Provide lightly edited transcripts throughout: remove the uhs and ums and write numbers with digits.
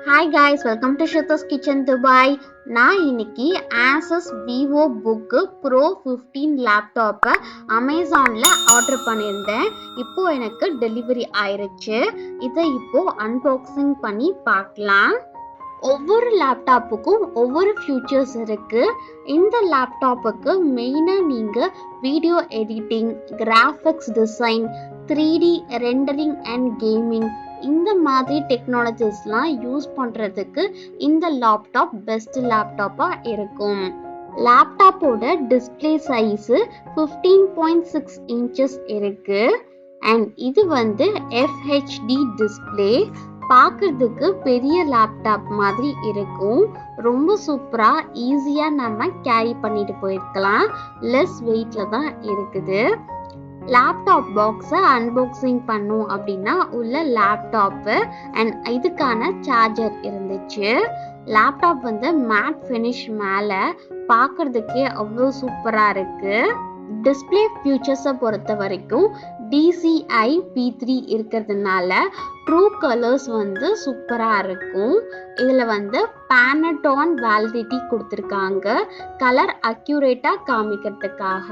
Hi guys, welcome to shortsfeed. நான் இன்னைக்கு ASUS Vivobook Pro 15 லேப்டாப்பை அமேசான்ல ஆர்டர் பண்ணியிருந்தேன். இப்போ எனக்கு டெலிவரி ஆயிருச்சு. இதை இப்போ அன்பாக்சிங் பண்ணி பார்க்கலாம். ஒவ்வொரு லேப்டாப்புக்கும் ஒவ்வொரு ஃபியூச்சர்ஸ் இருக்கு. இந்த லேப்டாப்புக்கு மெயினா நீங்க video editing, graphics design, 3D rendering and gaming இந்த மாதிரி டெக்னாலஜிஸ்லாம் யூஸ் பண்றதுக்கு இந்த லேப்டாப் பெஸ்ட் லேப்டாப்பா இருக்கும். லேப்டாப்போட டிஸ்பிளே சைஸ் 15.6 இன்ச்சஸ் இருக்கு. அண்ட் இது FHD டிஸ்பிளே. பார்க்கறதுக்கு பெரிய லேப்டாப் மாதிரி இருக்கும். ரொம்ப சூப்பரா ஈஸியா நம்ம கேரி பண்ணிட்டு போயிருக்கலாம். லெஸ் வெயிட்ல தான் இருக்குது. லேப்டாப் பாக்ஸை அன்பாக்சிங் பண்ணும் அப்படின்னா உள்ள லேப்டாப்பு அண்ட் இதுக்கான சார்ஜர் இருந்துச்சு. லேப்டாப் மேட் ஃபினிஷ் மேலே பார்க்கறதுக்கே அவ்வளோ சூப்பராக இருக்கு. டிஸ்பிளே ஃபியூச்சர்ஸை பொறுத்த வரைக்கும் DCI P3 இருக்கிறதுனால ட்ரூ கலர்ஸ் சூப்பராக இருக்கும். இதில் பேனட்டான் வேலிடிட்டி கொடுத்துருக்காங்க, கலர் அக்யூரேட்டாக காமிக்கிறதுக்காக.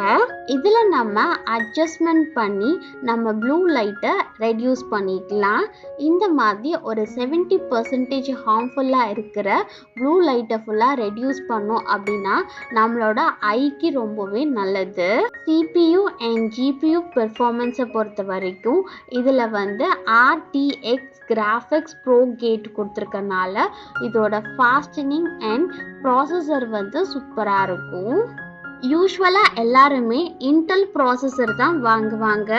இதில் நம்ம அட்ஜஸ்ட்மெண்ட் பண்ணி நம்ம ப்ளூ லைட்டை ரெடியூஸ் பண்ணிக்கலாம். இந்த மாதிரி ஒரு 70% ஹார்ம்ஃபுல்லாக இருக்கிற ப்ளூ லைட்டை ஃபுல்லாக ரெடியூஸ் பண்ணோம் அப்படின்னா நம்மளோட ஐக்கு ரொம்பவே நல்லது. CPU அண்ட் GPU பெர்ஃபார்மன்ஸை பொறுத்த வரைக்கும் இதில் RTX கிராஃபிக்ஸ் ப்ரோ கேட் கொடுத்துருக்கனால இதோட ஃபாஸ்டனிங் அண்ட் ப்ராசஸர் சூப்பராக இருக்கும். யூஸ்வலாக எல்லாருமே இன்டெல் ப்ராசஸர் தான் வாங்குவாங்க.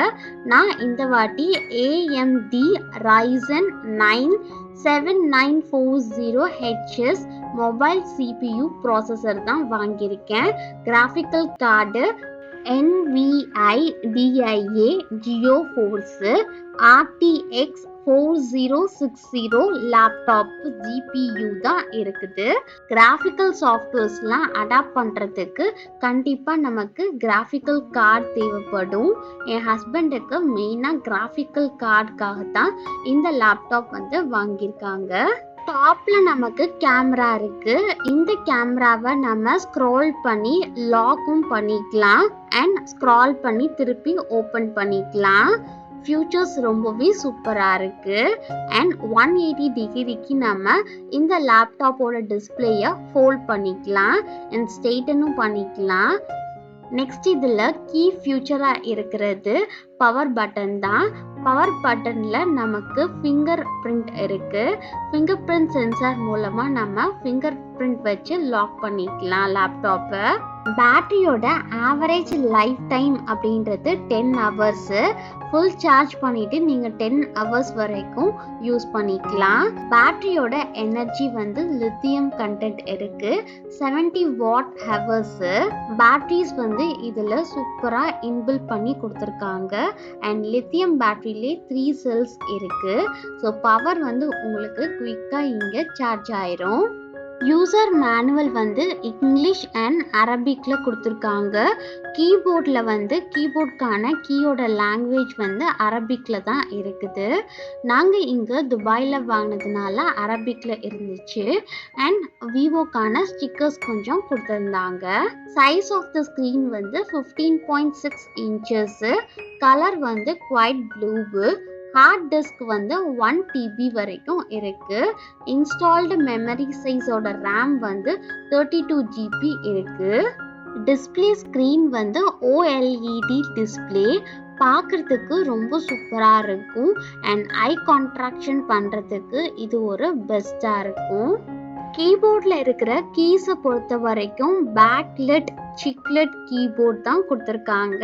நான் இந்த வாட்டி AMD Ryzen 9 7940HS mobile CPU processor தான் வாங்கியிருக்கேன். Graphical card NVIDIA GeoForce RTX 4060 laptop GPU தான் இருக்குது. கிராஃபிக்கல் சாஃப்ட்வேர்ஸ்லாம் அடாப்ட் பண்ணுறதுக்கு கண்டிப்பாக நமக்கு கிராஃபிக்கல் கார்டு தேவைப்படும். என் ஹஸ்பண்டுக்கு மெயினாக கிராஃபிக்கல் கார்டுக்காக தான் இந்த லேப்டாப் வாங்கியிருக்காங்க. டாப்ல நமக்கு கேமரா இருக்கு. இந்த கேமராவை நம்ம ஸ்க்ரோல் பண்ணி லாக்கும் பண்ணிக்கலாம் அண்ட் ஸ்க்ரால் பண்ணி திருப்பி ஓப்பன் பண்ணிக்கலாம். ஃபியூச்சர்ஸ் ரொம்பவே சூப்பராக இருக்கு. அண்ட் 180 டிகிரிக்கு நம்ம இந்த லேப்டாப்போட டிஸ்பிளேயை ஃபோல்ட் பண்ணிக்கலாம் அண்ட் ஸ்ட்ரெயிட்டனும் பண்ணிக்கலாம். நெக்ஸ்ட் இதில் கீ ஃபியூச்சராக இருக்கிறது பவர் பட்டன் தான். பவர் பட்டனில் நமக்கு ஃபிங்கர் பிரிண்ட் இருக்கு. ஃபிங்கர் பிரிண்ட் சென்சார் மூலமாக நம்ம ஃபிங்கர் பிரிண்ட் வச்சு லாக் பண்ணிக்கலாம் லேப்டாப்பை. பேட்டரியோட ஆவரேஜ் லைஃப் டைம் அப்படின்றது 10 hours. ஃபுல் சார்ஜ் பண்ணிட்டு நீங்கள் 10 hours வரைக்கும் யூஸ் பண்ணிக்கலாம். பேட்டரியோட எனர்ஜி லித்தியம் கண்டென்ட் இருக்கு. 70 watt hours. பேட்டரிஸ் இதில் சூப்பராக இன்பில்ட் பண்ணி கொடுத்துருக்காங்க. அண்ட் லித்தியம் பேட்டரியிலே 3 cells இருக்கு. ஸோ பவர் உங்களுக்கு குயிக்காக இங்கே சார்ஜ் ஆயிரும். யூசர் மேனுவல் இங்கிலீஷ் அண்ட் அரபிக்ல கொடுத்துருக்காங்க. கீபோர்டில் கீபோர்டுக்கான கீயோட லாங்குவேஜ் அரபிக்ல தான் இருக்குது. நாங்கள் இங்கே துபாயில் வாங்கினதுனால அரபிக்ல இருந்துச்சு. அண்ட் விவோக்கான ஸ்டிக்கர்ஸ் கொஞ்சம் கொடுத்துருந்தாங்க. Size of the screen 15.6 inches. Colour quite blue. Hard disk 1 TB வரைக்கும் இருக்கு. இன்ஸ்டால்டு மெமரி சைஸோட ரேம் 32 GB இருக்கு. Display screen OLED display. பார்க்கறதுக்கு ரொம்ப சூப்பராக இருக்கும். அண்ட் ஐ கான்ட்ராக்ஷன் பண்ணுறதுக்கு இது ஒரு பெஸ்ட்டாக இருக்கும். கீபோர்டில் இருக்கிற கீஸை பொறுத்த வரைக்கும் பேக்லெட் சிக்லெட் கீபோர்ட் தான் கொடுத்துருக்காங்க.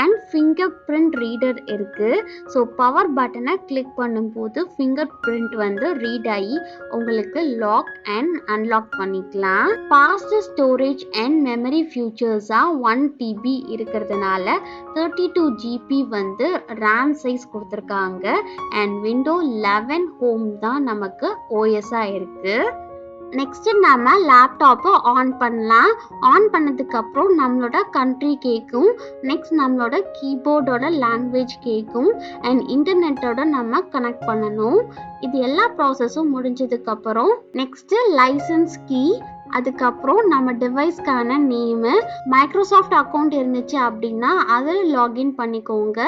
அண்ட் ஃபிங்கர் பிரிண்ட் ரீடர் இருக்கு. ஸோ பவர் பட்டனை கிளிக் பண்ணும்போது ஃபிங்கர் பிரிண்ட் ரீட் ஆகி உங்களுக்கு லாக் அண்ட் அன்லாக் பண்ணிக்கலாம். ஃபாஸ்ட் ஸ்டோரேஜ் அண்ட் மெமரி ஃபியூச்சர்ஸாக 1 TB இருக்கிறதுனால 32 GB ரேம் சைஸ் கொடுத்துருக்காங்க. அண்ட் விண்டோ 11 ஹோம் தான் நமக்கு OS-ஆ இருக்கு. நெக்ஸ்ட் நம்ம லேப்டாப்பை ஆன் பண்ணலாம். ஆன் பண்ணதுக்கு அப்புறம் நம்மளோட கண்ட்ரி கேட்கும். நெக்ஸ்ட் நம்மளோட கீபோர்டோட லாங்குவேஜ் கேட்கும் அண்ட் இன்டர்நெட்டோட நம்ம கனெக்ட் பண்ணணும். இது எல்லா ப்ராசஸும் முடிஞ்சதுக்கு அப்புறம் நெக்ஸ்ட் லைசன்ஸ் கீ, அதுக்கப்புறம் நம்ம டிவைஸ்க்கான நேமு, மைக்ரோசாஃப்ட் அக்கௌண்ட் இருந்துச்சு அப்படின்னா அதில் லாகின் பண்ணிக்கோங்க.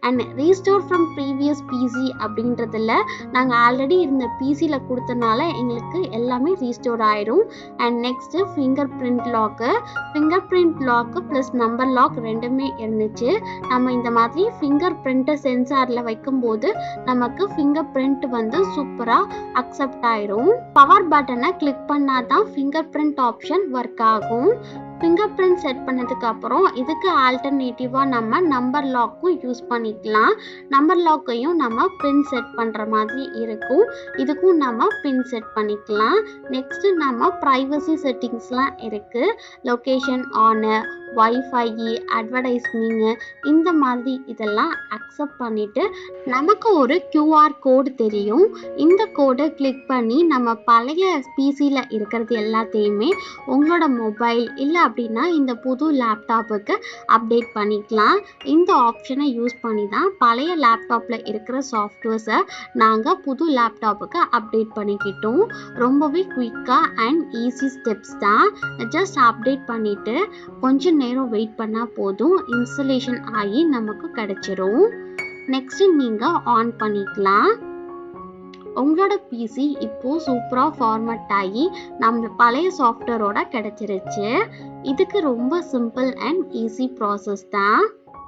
And restore from previous PC அப்படின்றதுல நாங்கள் ஆல்ரெடி இருந்த பிசியில் கொடுத்தனால எங்களுக்கு எல்லாமே ரீஸ்டோர் ஆயிடும். And next finger print lock plus number lock ரெண்டுமே இருந்துச்சு. நம்ம இந்த மாதிரி ஃபிங்கர் பிரிண்ட்டை சென்சாரில் வைக்கும்போது நமக்கு ஃபிங்கர் பிரிண்ட் வந்து சூப்பராக அக்செப்ட் ஆயிரும். பவர் பட்டனை கிளிக் பண்ணால் தான் ஃபிங்கர் பிரிண்ட் ஆப்ஷன் ஒர்க் ஆகும். ஃபிங்கர் பிரிண்ட் செட் பண்ணதுக்கு அப்புறம் இதுக்கு ஆல்டர்னேட்டிவா நம்ம நம்பர் லாக்கும் யூஸ் பண்ணிக்கலாம். நம்பர் லாக்கையும் நம்ம பின் செட் பண்ற மாதிரி இருக்கும். இதுக்கும் நம்ம பின் செட் பண்ணிக்கலாம். நெக்ஸ்ட் நம்ம பிரைவசி செட்டிங்ஸ்லாம் இருக்கு. லொகேஷன் ஆனு, வைஃபை, அட்வர்டைஸ்மிங் இந்த மாதிரி இதெல்லாம் அக்செப்ட் பண்ணிட்டு நமக்கு ஒரு QR கோடு தெரியும். இந்த கோடை கிளிக் பண்ணி நம்ம பழைய பிசியில் இருக்கிறது எல்லாத்தையுமே உங்களோட மொபைல் இல்லை அப்படின்னா இந்த புது லேப்டாப்புக்கு அப்டேட் பண்ணிக்கலாம். இந்த ஆப்ஷனை யூஸ் பண்ணி தான் பழைய லேப்டாப்பில் இருக்கிற சாஃப்ட்வேர்ஸை நாங்கள் புது லேப்டாப்புக்கு அப்டேட் பண்ணிக்கிட்டோம். ரொம்பவே குயிக்காக அண்ட் ஈஸி ஸ்டெப்ஸ் தான். ஜஸ்ட் அப்டேட் பண்ணிவிட்டு கொஞ்ச நேரம் வெயிட் பண்ணால் போதும், இன்ஸ்டலேஷன் ஆகி நமக்கு கிடைச்சிரும். நெக்ஸ்ட் நீங்கள் ஆன் பண்ணிக்கலாம். உங்களோட பிசி இப்போ சூப்பராக ஃபார்மட் ஆகி நம்ம பழைய சாஃப்ட்வேரோட கிடைச்சிருச்சு. இதுக்கு ரொம்ப சிம்பிள் அண்ட் ஈஸி ப்ராசஸ் தான்.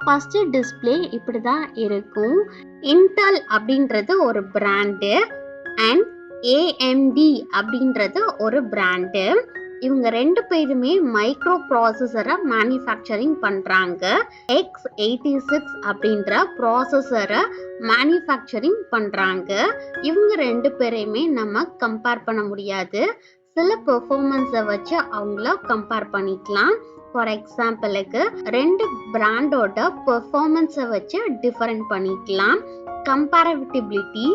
ஃபர்ஸ்ட் டிஸ்பிளே இப்படி தான் இருக்கும். இன்டெல் அப்படின்றது ஒரு பிராண்டு அண்ட் AMD அப்படின்றது ஒரு பிராண்டு. இவங்க ரெண்டு பேருமே மைக்ரோ ப்ராசஸரை மேனுஃபேக்சரிங் பண்ணுறாங்க. X86 அப்படின்ற ப்ராசஸரை மேனுஃபேக்சரிங் பண்ணுறாங்க. இவங்க ரெண்டு பேரையுமே நம்ம கம்பேர் பண்ண முடியாது. சில பெர்ஃபார்மன்ஸை வச்சு அவங்கள கம்பேர் பண்ணிக்கலாம். ஃபார் எக்ஸாம்பிளுக்கு ரெண்டு பிராண்டோட பெர்ஃபார்மன்ஸை வச்சு டிஃபரெண்ட் பண்ணிக்கலாம். கம்பேரபிலிட்டி,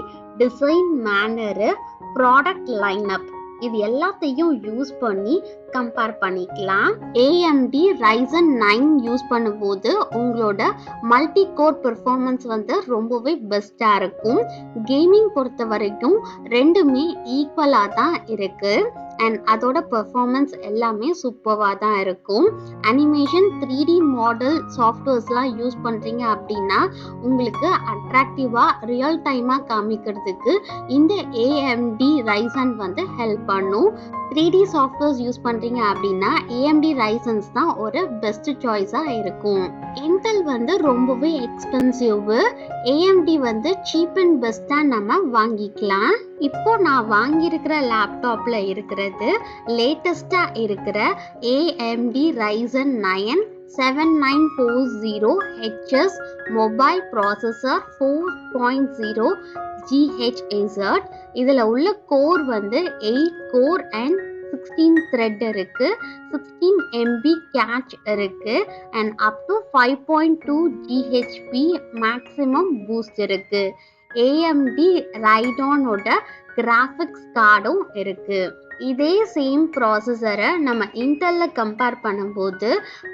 டிசைன் மேனரு, ப்ராடக்ட் லைனப் இது எல்லாத்தையும் யூஸ் பண்ணி கம்பேர் பண்ணிக்கலாம். AMD Ryzen 9 யூஸ் பண்ணும்போது உங்களோட மல்டி கோர் பெர்ஃபார்மன்ஸ் வந்து ரொம்பவே பெஸ்ட்டாக இருக்கும். கேமிங் பொறுத்த வரைக்கும் ரெண்டுமே ஈக்குவலாக தான் இருக்கு அண்ட் அதோட பெர்ஃபார்மன்ஸ் எல்லாமே சூப்பராக தான் இருக்கும். அனிமேஷன் 3D மாடல் சாஃப்ட்வேர்ஸ்லாம் யூஸ் பண்ணுறீங்க அப்படின்னா உங்களுக்கு அட்ராக்டிவாக ரியல் டைமாக காமிக்கிறதுக்கு இந்த AMD Ryzen வந்து ஹெல்ப் பண்ணும். 3D சாஃப்ட்வேர்ஸ் யூஸ் பண்ணுறீங்க அப்படின்னா AMD Ryzens தான் ஒரு பெஸ்ட் சாய்ஸாக இருக்கும். இன்டெல் வந்து ரொம்பவே எக்ஸ்பென்சிவ், AMD வந்து சீப் அண்ட் பெஸ்ட்டாக நம்ம வாங்கிக்கலாம். இப்போ நான் வாங்கியிருக்கிற லேப்டாப்பில் இருக்கிறது லேட்டஸ்டாக இருக்கிற AMD Ryzen 9 7940HS mobile processor 4.0 GHz. இதில் உள்ள கோர் வந்து 8 கோர் அண்ட் 16 த்ரெட் இருக்கு. 16 MB கேட்ச் இருக்கு and up to 5.2 GHP maximum boost இருக்கு. AMD Radeonோட கிராஃபிக்ஸ் கார்டும் இருக்கு. இதே சேம் ப்ராசஸரை நம்ம இன்டெல்ல கம்பேர் பண்ணும்போது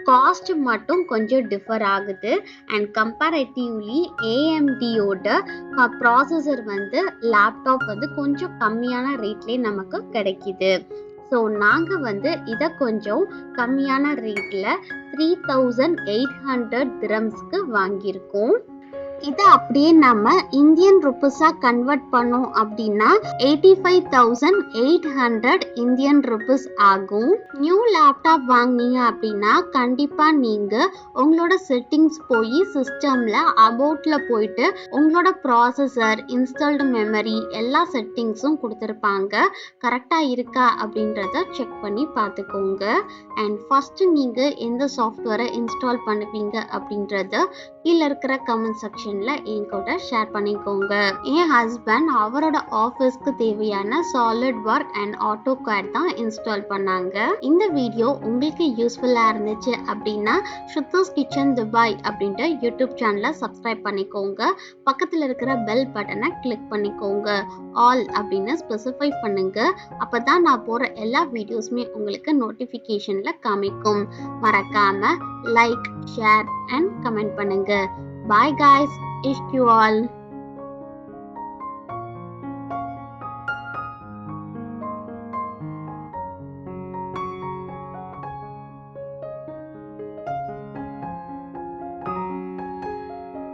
காஸ்ட் மட்டும் கொஞ்சம் டிஃபர் ஆகுது அண்ட் கம்பேரேட்டிவ்லி AMDயோட ப்ராசஸர் வந்து லேப்டாப் வந்து கொஞ்சம் கம்மியான ரேட்லேயே நமக்கு கிடைக்கிது. ஸோ நாங்கள் வந்து இதை கொஞ்சம் கம்மியான ரேட்டில் 3800 திரம்ஸ்க்கு வாங்கியிருக்கோம். இதை அப்படியே நம்ம இந்தியன் ருப்பீஸாக கன்வெர்ட் பண்ணோம் அப்படின்னா 85,800 இந்தியன் ருப்பீஸ் ஆகும். நியூ லேப்டாப் வாங்கினீங்க அப்படின்னா கண்டிப்பாக நீங்கள் உங்களோட செட்டிங்ஸ் போய் சிஸ்டமில் அபவுட்டில் போயிட்டு உங்களோட ப்ராசஸர், இன்ஸ்டால்டு மெமரி எல்லா செட்டிங்ஸும் கொடுத்துருப்பாங்க. கரெக்டாக இருக்கா அப்படின்றத செக் பண்ணி பார்த்துக்கோங்க. அண்ட் ஃபஸ்ட்டு நீங்கள் எந்த சாஃப்ட்வேரை இன்ஸ்டால் பண்ணுவீங்க அப்படின்றத கீழே இருக்கிற கமெண்ட் செக்ஷன் ஸ்பெசிஃபிகேஷன்ல என் கூட ஷேர் பண்ணிக்கோங்க. என் ஹஸ்பண்ட் அவரோட ஆஃபீஸ்க்கு தேவையான சாலிட் ஒர்க் அண்ட் ஆட்டோகேட் தான் இன்ஸ்டால் பண்ணாங்க. இந்த வீடியோ உங்களுக்கு யூஸ்ஃபுல்லா இருந்துச்சு அப்படின்னா ஸ்ருத்திஸ் கிச்சன் துபாய் அப்படின்ட்டு யூடியூப் சேனலை சப்ஸ்கிரைப் பண்ணிக்கோங்க. பக்கத்தில் இருக்கிற பெல் பட்டனை கிளிக் பண்ணிக்கோங்க. ஆல் அப்படின்னு ஸ்பெசிஃபை பண்ணுங்க. அப்பதான் நான் போற எல்லா வீடியோஸுமே உங்களுக்கு நோட்டிஃபிகேஷன்ல காமிக்கும். மறக்காம லைக், ஷேர் அண்ட் கமெண்ட் பண்ணுங்க. Bye guys. Ish you all.